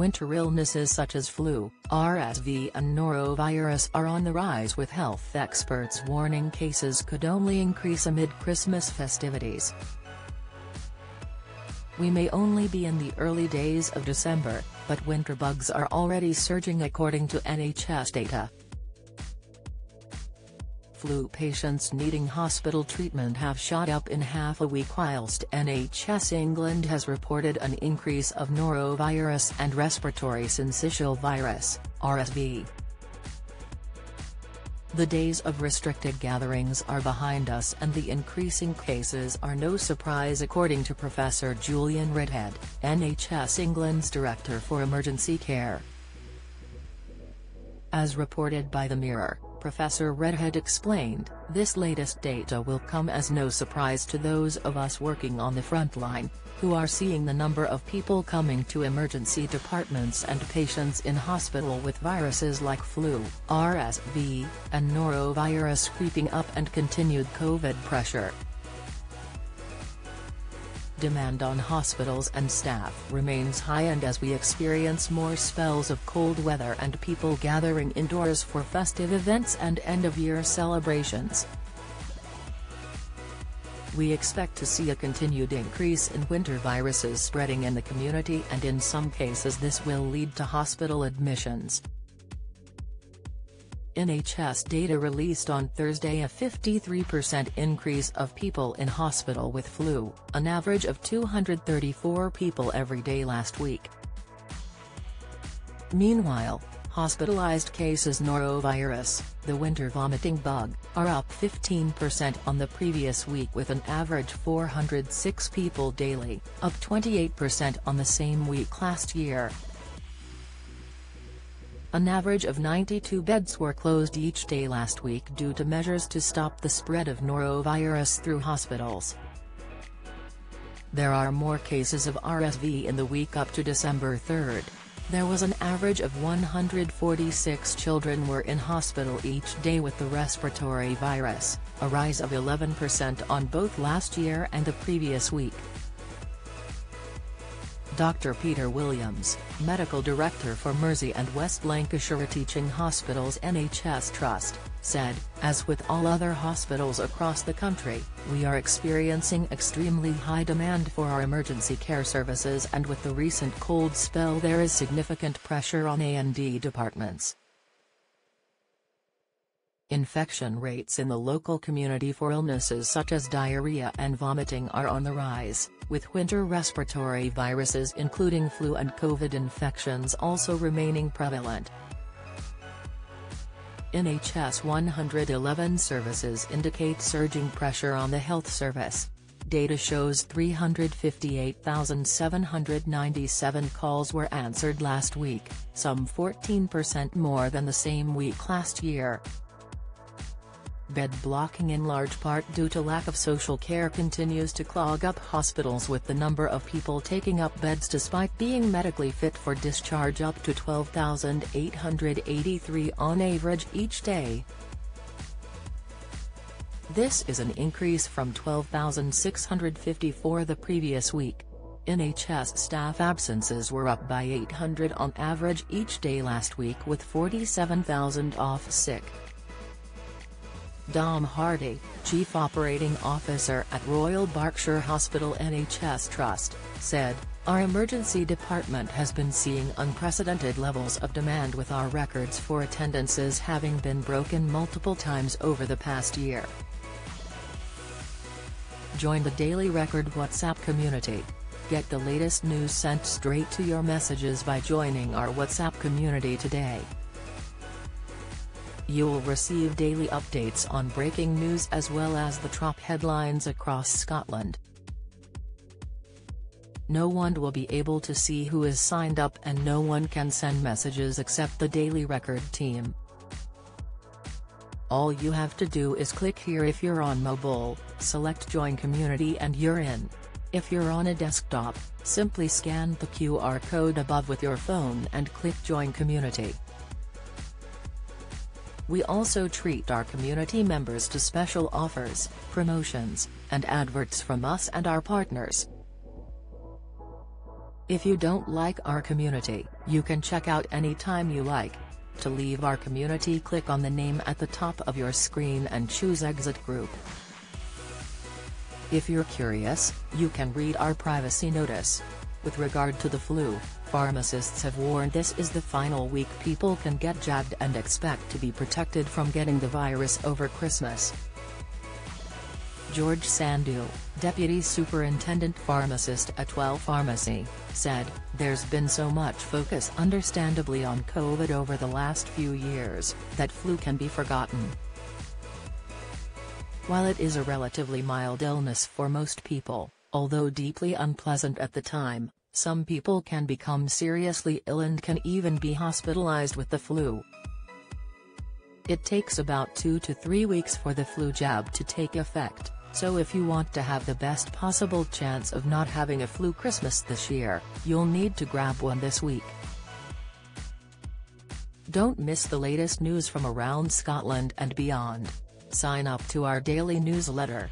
Winter illnesses such as flu, RSV and norovirus are on the rise, with health experts warning cases could only increase amid Christmas festivities. We may only be in the early days of December, but winter bugs are already surging according to NHS data. Flu patients needing hospital treatment have shot up in half a week, whilst NHS England has reported an increase of norovirus and respiratory syncytial virus, RSV. The days of restricted gatherings are behind us, and the increasing cases are no surprise, according to Professor Julian Redhead, NHS England's Director for Emergency Care. As reported by The Mirror, Professor Redhead explained, "This latest data will come as no surprise to those of us working on the front line, who are seeing the number of people coming to emergency departments and patients in hospital with viruses like flu, RSV, and norovirus creeping up, and continued COVID pressure. Demand on hospitals and staff remains high, and as we experience more spells of cold weather and people gathering indoors for festive events and end-of-year celebrations, we expect to see a continued increase in winter viruses spreading in the community, and in some cases this will lead to hospital admissions." NHS data released on Thursday a 53% increase of people in hospital with flu, an average of 234 people every day last week. Meanwhile, hospitalized cases norovirus, the winter vomiting bug, are up 15% on the previous week, with an average 406 people daily, up 28% on the same week last year. An average of 92 beds were closed each day last week due to measures to stop the spread of norovirus through hospitals. There are more cases of RSV in the week up to December 3rd. There was an average of 146 children were in hospital each day with the respiratory virus, a rise of 11% on both last year and the previous week. Dr. Peter Williams, Medical Director for Mersey and West Lancashire Teaching Hospitals NHS Trust, said, "As with all other hospitals across the country, we are experiencing extremely high demand for our emergency care services, and with the recent cold spell there is significant pressure on A&E departments." Infection rates in the local community for illnesses such as diarrhea and vomiting are on the rise, with winter respiratory viruses including flu and COVID infections also remaining prevalent. NHS 111 services indicate surging pressure on the health service. Data shows 358,797 calls were answered last week, some 14% more than the same week last year. Bed blocking, in large part due to lack of social care, continues to clog up hospitals, with the number of people taking up beds despite being medically fit for discharge up to 12,883 on average each day. This is an increase from 12,654 the previous week. NHS staff absences were up by 800 on average each day last week, with 47,000 off sick. Dom Hardy, Chief Operating Officer at Royal Berkshire Hospital NHS Trust, said, "Our emergency department has been seeing unprecedented levels of demand, with our records for attendances having been broken multiple times over the past year." Join the Daily Record WhatsApp community. Get the latest news sent straight to your messages by joining our WhatsApp community today. You'll receive daily updates on breaking news as well as the top headlines across Scotland. No one will be able to see who is signed up, and no one can send messages except the Daily Record team. All you have to do is click here if you're on mobile, select Join Community and you're in. If you're on a desktop, simply scan the QR code above with your phone and click Join Community. We also treat our community members to special offers, promotions, and adverts from us and our partners. If you don't like our community, you can check out anytime you like. To leave our community, click on the name at the top of your screen and choose Exit Group. If you're curious, you can read our privacy notice. With regard to the flu, pharmacists have warned this is the final week people can get jabbed and expect to be protected from getting the virus over Christmas. George Sandu, Deputy Superintendent Pharmacist at Well Pharmacy, said, "There's been so much focus understandably on COVID over the last few years, that flu can be forgotten. While it is a relatively mild illness for most people, although deeply unpleasant at the time, some people can become seriously ill and can even be hospitalized with the flu. It takes about 2 to 3 weeks for the flu jab to take effect. So if you want to have the best possible chance of not having a flu Christmas this year, you'll need to grab one this week." Don't miss the latest news from around Scotland and beyond. Sign up to our daily newsletter.